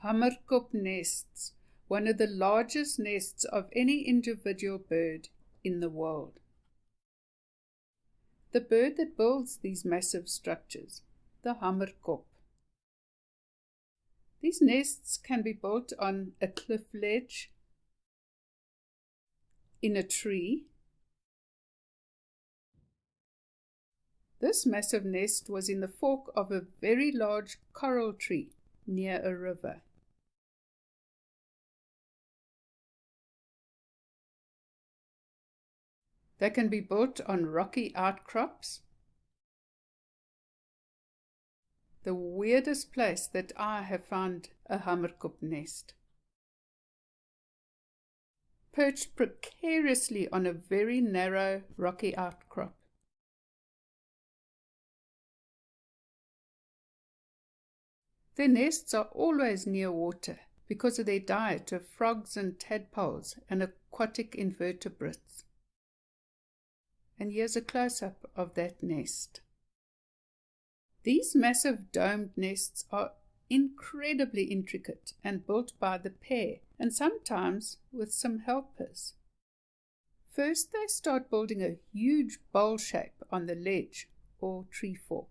HAMERKOP nests, one of the largest nests of any individual bird in the world. The bird that builds these massive structures, the HAMERKOP. These nests can be built on a cliff ledge, in a tree. This massive nest was in the fork of a very large coral tree near a river. They can be built on rocky outcrops. The weirdest place that I have found a HAMERKOP nest. Perched precariously on a very narrow rocky outcrop. Their nests are always near water because of their diet of frogs and tadpoles and aquatic invertebrates. And here's a close-up of that nest. These massive domed nests are incredibly intricate and built by the pair, and sometimes with some helpers. First, they start building a huge bowl shape on the ledge or tree fork.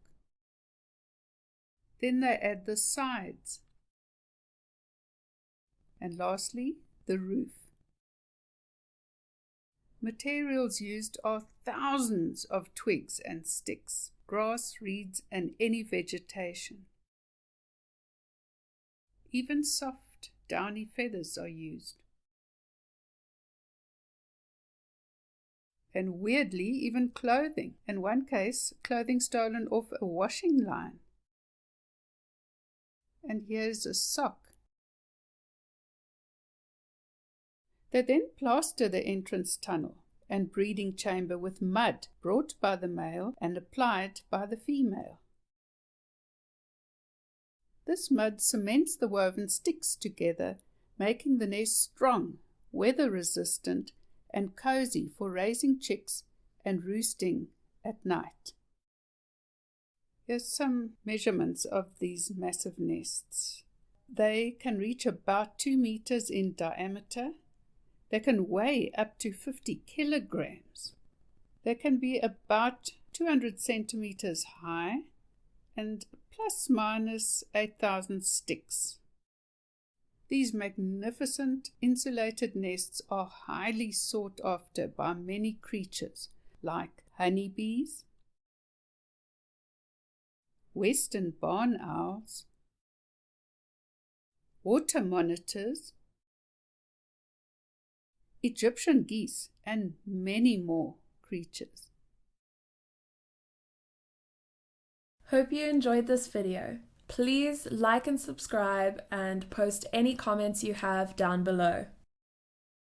Then they add the sides. And lastly, the roof. Materials used are thousands of twigs and sticks, grass, reeds, and any vegetation. Even soft, downy feathers are used. And weirdly, even clothing. In one case, clothing stolen off a washing line. And here's a sock. They then plaster the entrance tunnel and breeding chamber with mud brought by the male and applied by the female. This mud cements the woven sticks together, making the nest strong, weather-resistant, and cozy for raising chicks and roosting at night. Here's some measurements of these massive nests. They can reach about 2 meters in diameter. They can weigh up to 50 kilograms. They can be about 200 centimeters high and plus minus 8,000 sticks. These magnificent insulated nests are highly sought after by many creatures like honeybees, western barn owls, water monitors, Egyptian geese, and many more creatures. Hope you enjoyed this video. Please like and subscribe and post any comments you have down below.